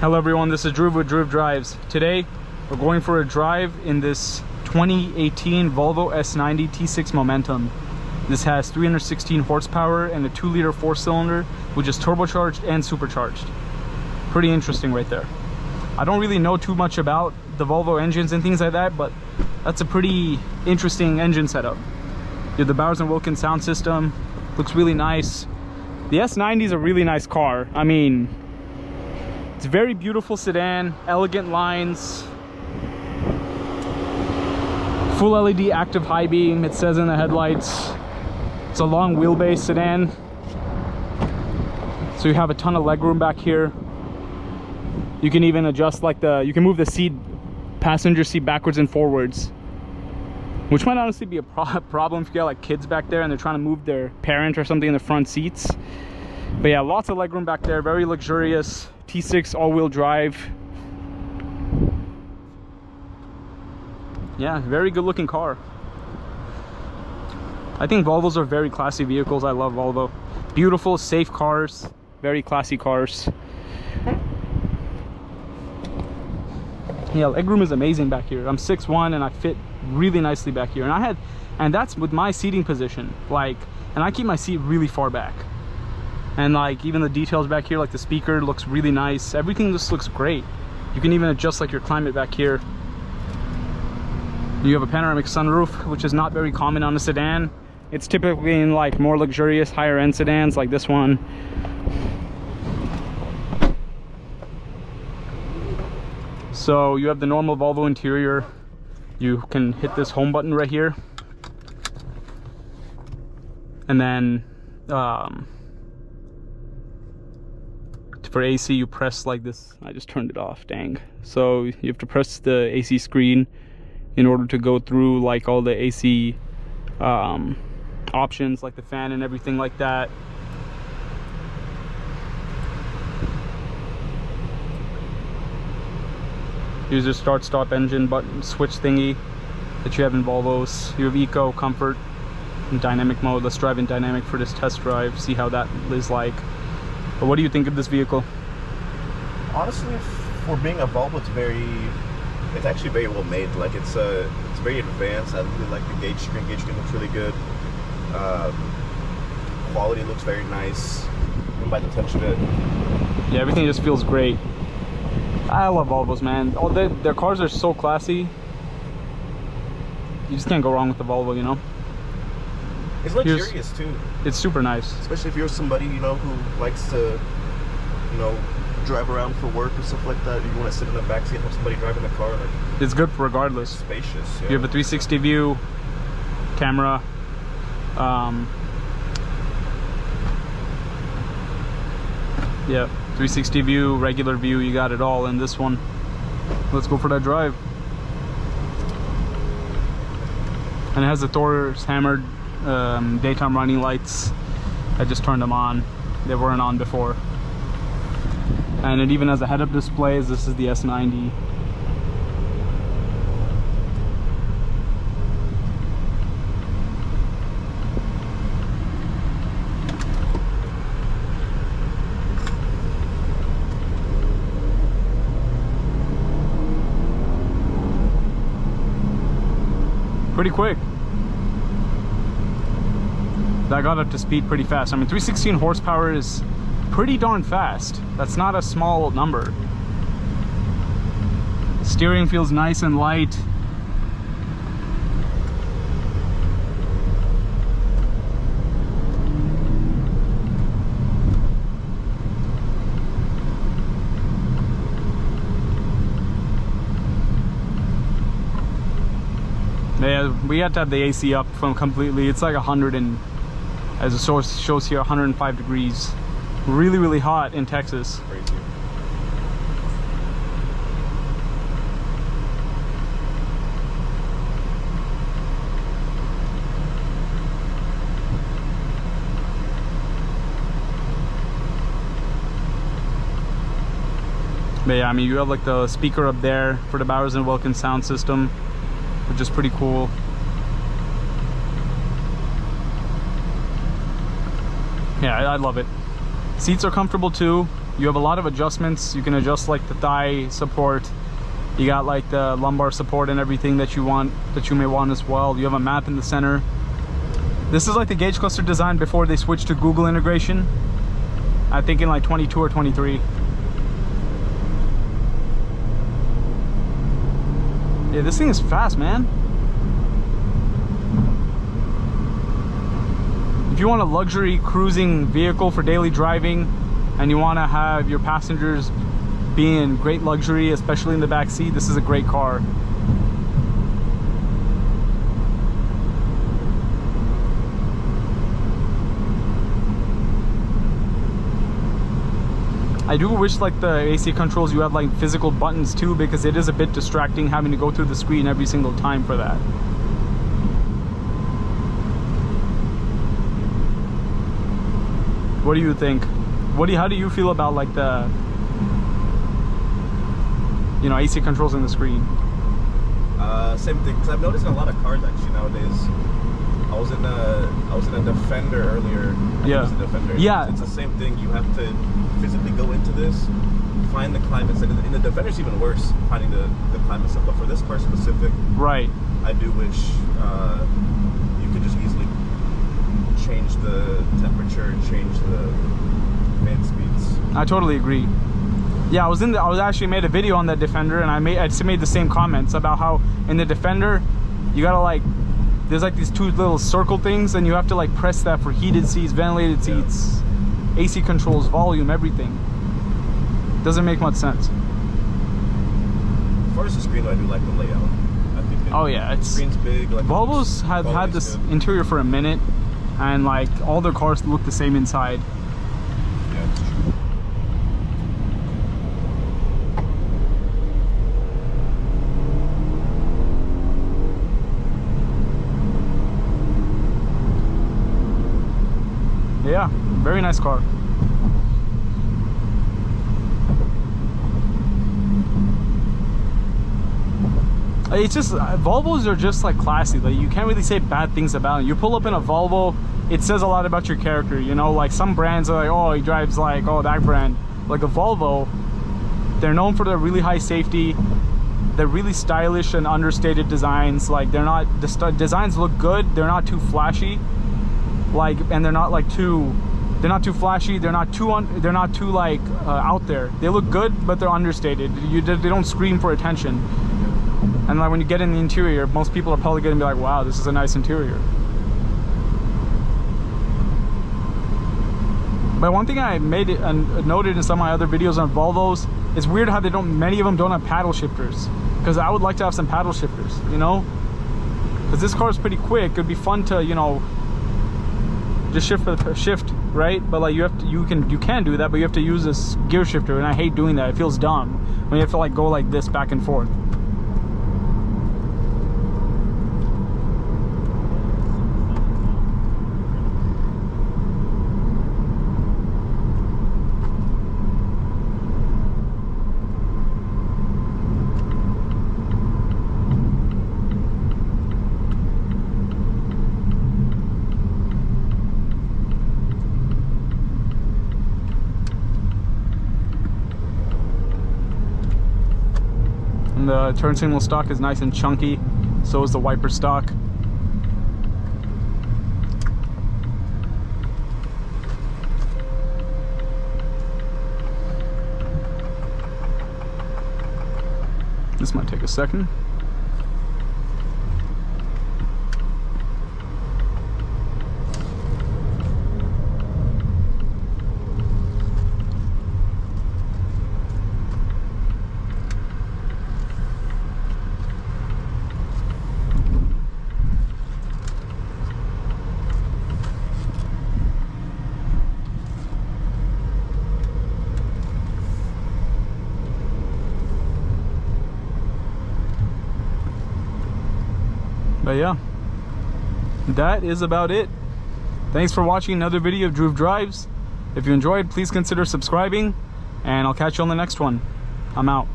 Hello everyone, this is Drew with Drew Drives. Today we're going for a drive in this 2018 Volvo S90 T6 Momentum. This has 316 horsepower and a 2-liter 4-cylinder, which is turbocharged and supercharged. Pretty interesting right there. I don't really know too much about the Volvo engines and things like that, but that's a pretty interesting engine setup. You have the Bowers & Wilkins sound system, looks really nice. The S90 is a really nice car. I mean, it's a very beautiful sedan, elegant lines, full LED active high beam, it says in the headlights. It's a long wheelbase sedan, so you have a ton of legroom back here. You can even adjust you can move the passenger seat backwards and forwards, which might honestly be a problem if you got like kids back there and they're trying to move their parent or something in the front seats. But yeah, lots of legroom back there, very luxurious. T6 all-wheel drive. Yeah, very good looking car. I think Volvos are very classy vehicles. I love Volvo. Beautiful, safe cars, very classy cars. Yeah, legroom is amazing back here. I'm 6'1" and I fit really nicely back here. And that's with my seating position. And I keep my seat really far back. And even the details back here, like the speaker looks really nice. Everything just looks great. You can even adjust your climate back here. You have a panoramic sunroof, which is not very common on a sedan. It's typically in more luxurious, higher end sedans like this one. So you have the normal Volvo interior. You can hit this home button right here. And then for AC you press like this. I just turned it off, dang. So you have to press the AC screen in order to go through all the AC options, like the fan and everything like that. Here's your start stop engine button switch thingy that you have in Volvos. You have eco, comfort, and dynamic mode. Let's drive in dynamic for this test drive, see how that is like. But what do you think of this vehicle? Honestly, for being a Volvo, it's actually very well made. It's very advanced. I really like the gauge screen. Gauge screen looks really good. Quality looks very nice. Even by the touch of it. Yeah, everything just feels great. I love Volvos, man. Their cars are so classy. You just can't go wrong with the Volvo, you know? It's luxurious too. It's super nice. Especially if you're somebody, who likes to, drive around for work or stuff like that. You want to sit in the backseat and have somebody driving the car. It's good regardless. Spacious. Yeah. You have a 360 view camera. Yeah, 360 view, regular view, you got it all in this one. Let's go for that drive. And it has the Thor's hammered daytime running lights. I just turned them on. They weren't on before. And it even has a head-up display, as this is the S90. Pretty quick. That got up to speed pretty fast. I mean, 316 horsepower is pretty darn fast. That's not a small number. Steering feels nice and light. Yeah, we had to have the AC up from completely. It's like 100 and, as the source shows here, 105 degrees. Really, really hot in Texas. Crazy. But yeah, I mean, you have the speaker up there for the Bowers & Wilkins sound system, which is pretty cool. Yeah, I love it. Seats are comfortable too. You have a lot of adjustments. You can adjust like the thigh support. You got like the lumbar support and everything that you want, that you may want as well. You have a map in the center. This is like the gauge cluster design before they switched to Google integration. I think in like 22 or 23. Yeah, this thing is fast, man. If you want a luxury cruising vehicle for daily driving and you want to have your passengers be in great luxury, especially in the back seat, this is a great car. I do wish like the AC controls you have like physical buttons too, because it is a bit distracting having to go through the screen every single time for that. What do you think? How do you feel about like the, you know, AC controls in the screen? Same thing, because I've noticed in a lot of cars actually nowadays. I was in a Defender earlier. Yeah. It was a Defender. Yeah. It's the same thing. You have to physically go into this, find the climate set. In the Defender, it's even worse finding the climate set. But for this car specific, right, I do wish you could just easily change the temperature and change the fan speeds. I totally agree. Yeah, I was actually made a video on that Defender, and I made the same comments about how in the Defender you gotta like, there's like these two little circle things, and you have to like press that for heated seats, ventilated seats, AC controls, volume, everything. Doesn't make much sense. As far as the screen, I do like the layout. I think oh yeah, the screen's big. Like Volvo's have had this good interior for a minute, and like all their cars look the same inside. Yeah, it's true. Yeah, very nice car. It's just, Volvos are just like classy. Like you can't really say bad things about it. You pull up in a Volvo, it says a lot about your character, you know? Like some brands are like, oh, he drives like, oh, that brand. Like a Volvo, they're known for their really high safety. They're really stylish and understated designs. Like they're not, the designs look good. They're not too flashy. Like, and they're not like too, they're not too flashy, they're not too like out there. They look good, but they're understated. They don't scream for attention. And like when you get in the interior, most people are probably gonna be like, wow, this is a nice interior. But one thing I made it and noted in some of my other videos on Volvos, it's weird how many of them don't have paddle shifters, because I would like to have some paddle shifters, you know, because this car is pretty quick. It'd be fun to, you know, just shift, right? But like you can do that, but you have to use this gear shifter, and I hate doing that. It feels dumb when you have to like go like this back and forth. The turn signal stock is nice and chunky, so is the wiper stock. This might take a second. But yeah, that is about it. Thanks for watching another video of Dhruv Drives. If you enjoyed, please consider subscribing, and I'll catch you on the next one. I'm out.